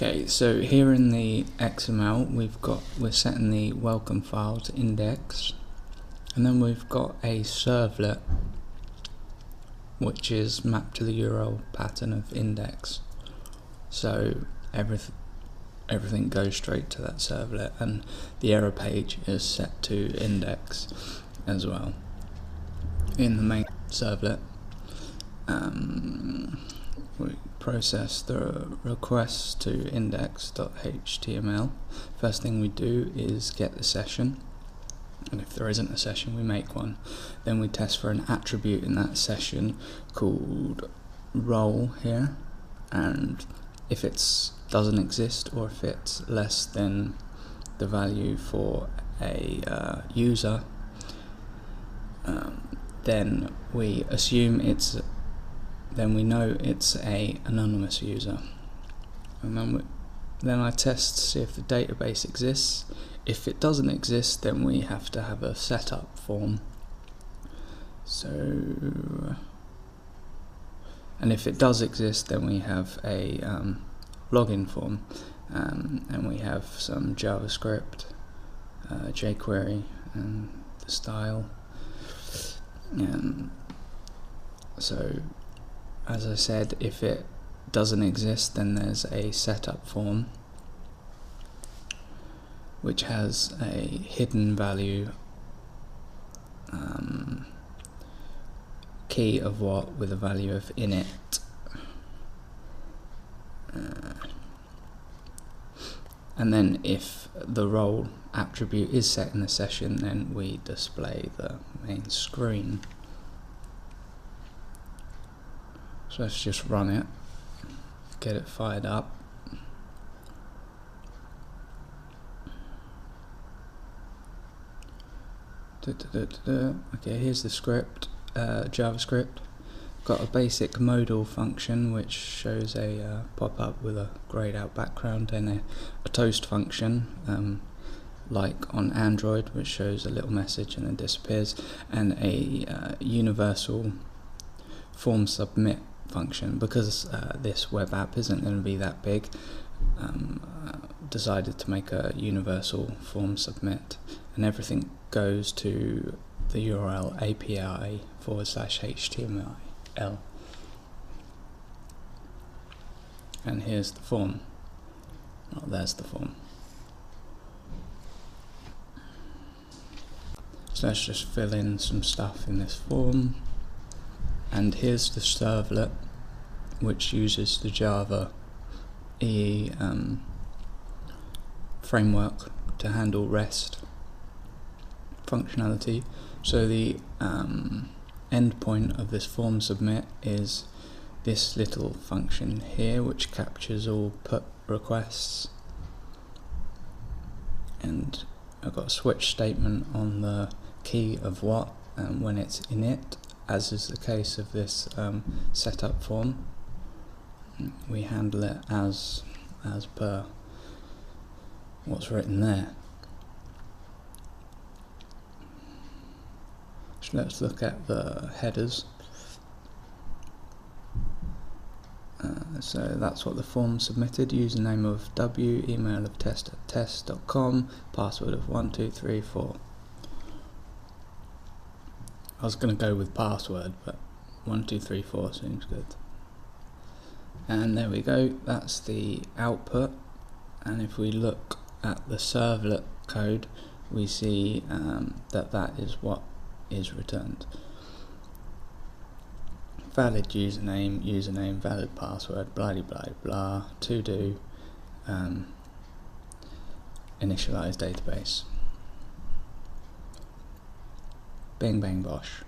Okay, so here in the XML we're setting the welcome file to index, and then we've got a servlet which is mapped to the URL pattern of index. So everything goes straight to that servlet, and the error page is set to index as well. In the main servlet, we process the request to index.html. First thing we do is get the session, and if there isn't a session we make one. Then we test for an attribute in that session called role here, and if it doesn't exist, or if it's less than the value for a user, then we assume then we know it's a anonymous user. And then I test to see if the database exists. If it doesn't exist, then we have to have a setup form. And if it does exist, then we have a login form, and we have some JavaScript, jQuery, and the style. So, as I said, if it doesn't exist, then there's a setup form which has a hidden value key of what with a value of init. And then if the role attribute is set in the session, then we display the main screen. So let's just run it, get it fired up. Okay, here's the script, JavaScript. Got a basic modal function which shows a pop-up with a grayed out background, and a toast function like on Android, which shows a little message and then disappears, and a universal form submit function. Because this web app isn't going to be that big, decided to make a universal form submit, and everything goes to the URL API/HTML. And here's the form. Oh, there's the form. So let's just fill in some stuff in this form. And here's the servlet, which uses the Java EE framework to handle REST functionality. So the endpoint of this form submit is this little function here, which captures all put requests, and I've got a switch statement on the key of what when it's init, as is the case of this setup form. We handle it as per what's written there. So let's look at the headers. So that's what the form submitted: username of W, email of test@test.com, password of 1234. I was going to go with password, but 1234 seems good. And there we go, that's the output. And if we look at the servlet code, we see that is what is returned. Valid username, valid password, blah blah blah, to do, initialize database. Bing bang bosh.